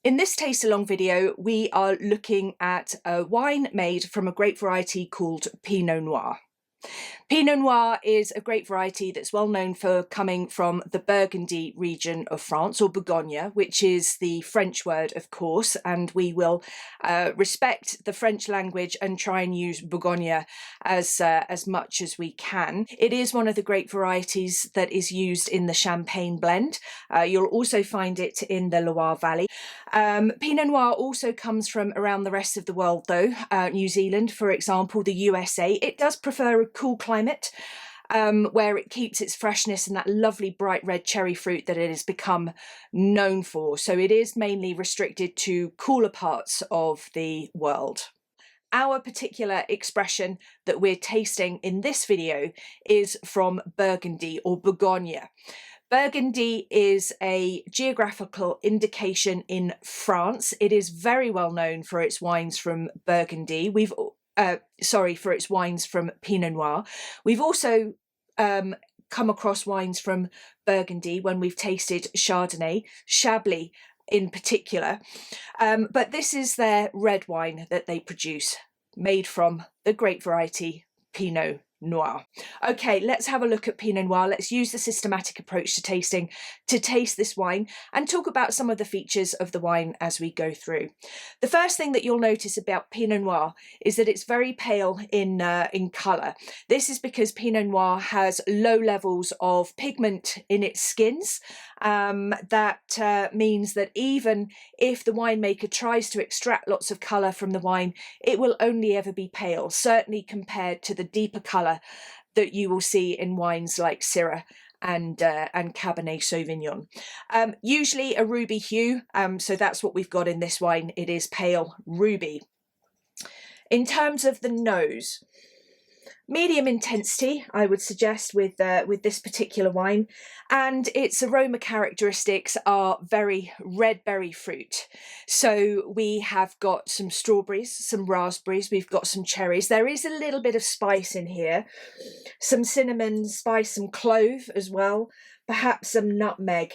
In this taste along video, we are looking at a wine made from a grape variety called Pinot Noir. Pinot Noir is a grape variety that's well known for coming from the Burgundy region of France, or Bourgogne, which is the French word, of course, and we will respect the French language and try and use Bourgogne as much as we can. It is one of the grape varieties that is used in the Champagne blend. You'll also find it in the Loire Valley. Pinot Noir also comes from around the rest of the world though, New Zealand, for example, the USA. It does prefer a cool climate where it keeps its freshness and that lovely bright red cherry fruit that it has become known for. So it is mainly restricted to cooler parts of the world. Our particular expression that we're tasting in this video is from Burgundy or Bourgogne. Burgundy is a geographical indication in France. It is very well known for its wines from Burgundy. For its wines from Pinot Noir. We've also come across wines from Burgundy when we've tasted Chardonnay, Chablis in particular. But this is their red wine that they produce, made from the grape variety Pinot Noir. Okay, let's have a look at Pinot Noir. Let's use the systematic approach to tasting to taste this wine and talk about some of the features of the wine as we go through. The first thing that you'll notice about Pinot Noir is that it's very pale in colour. This is because Pinot Noir has low levels of pigment in its skins. That means that even if the winemaker tries to extract lots of colour from the wine, it will only ever be pale, certainly compared to the deeper colour that you will see in wines like Syrah and Cabernet Sauvignon. Usually a ruby hue, so that's what we've got in this wine. It is pale ruby. In terms of the nose, medium intensity, I would suggest with this particular wine, and its aroma characteristics are very red berry fruit. So we have got some strawberries, some raspberries, we've got some cherries. There is a little bit of spice in here, some cinnamon spice, some clove as well, perhaps some nutmeg.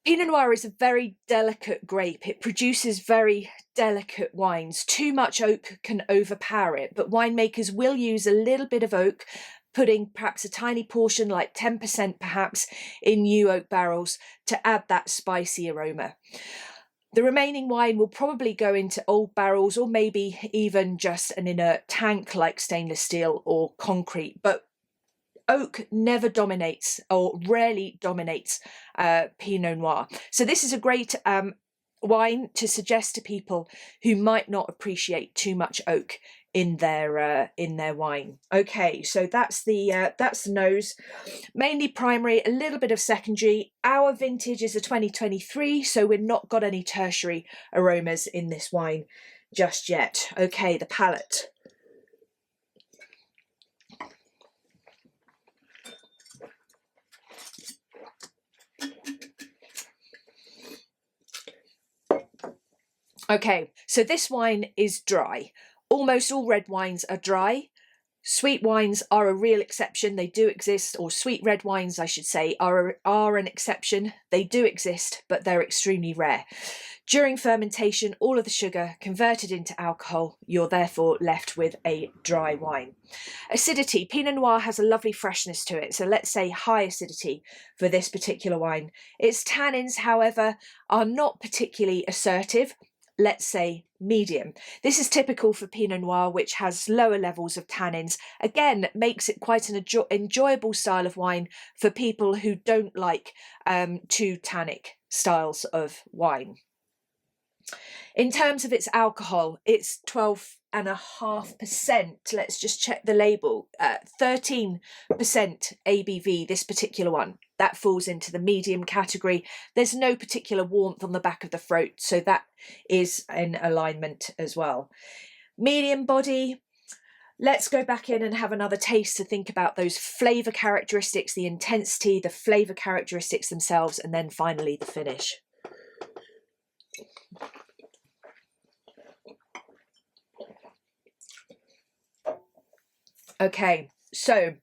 Pinot Noir is a very delicate grape. It produces very delicate wines. Too much oak can overpower it, but winemakers will use a little bit of oak, putting perhaps a tiny portion, like 10% perhaps, in new oak barrels to add that spicy aroma. The remaining wine will probably go into old barrels or maybe even just an inert tank like stainless steel or concrete, but oak never dominates or rarely dominates Pinot Noir. So this is a great wine to suggest to people who might not appreciate too much oak in their wine. Okay, so that's the nose, mainly primary, a little bit of secondary. Our vintage is a 2023, so we've not got any tertiary aromas in this wine just yet. Okay, the palate. Okay, so this wine is dry. Almost all red wines are dry. Sweet wines are a real exception. They do exist, or sweet red wines, I should say, are an exception. They do exist, but they're extremely rare. During fermentation, all of the sugar converted into alcohol. You're therefore left with a dry wine. Acidity. Pinot Noir has a lovely freshness to it, so let's say high acidity for this particular wine. Its tannins, however, are not particularly assertive. Let's say medium. This is typical for Pinot Noir, which has lower levels of tannins. Again, makes it quite an enjoyable style of wine for people who don't like too tannic styles of wine. In terms of its alcohol, it's 12.5%. Let's just check the label. 13% ABV, this particular one. That falls into the medium category. There's no particular warmth on the back of the throat, so that is in alignment as well. Medium body. Let's go back in and have another taste to think about those flavour characteristics, the intensity, the flavour characteristics themselves, and then finally the finish. Okay, so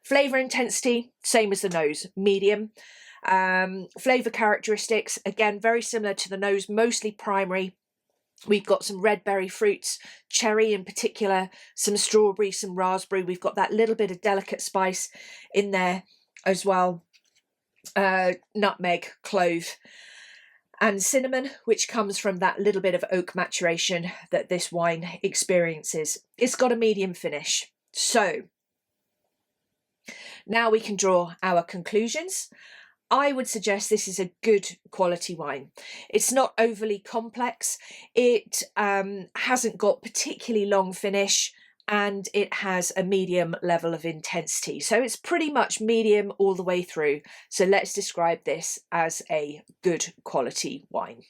flavour intensity, same as the nose, medium. Flavour characteristics, again, very similar to the nose, mostly primary. We've got some red berry fruits, cherry in particular, some strawberry, some raspberry. We've got that little bit of delicate spice in there as well. Nutmeg, clove, and cinnamon, which comes from that little bit of oak maturation that this wine experiences. It's got a medium finish. So now we can draw our conclusions. I would suggest this is a good quality wine. It's not overly complex. It hasn't got particularly long finish, and it has a medium level of intensity. So it's pretty much medium all the way through. So let's describe this as a good quality wine.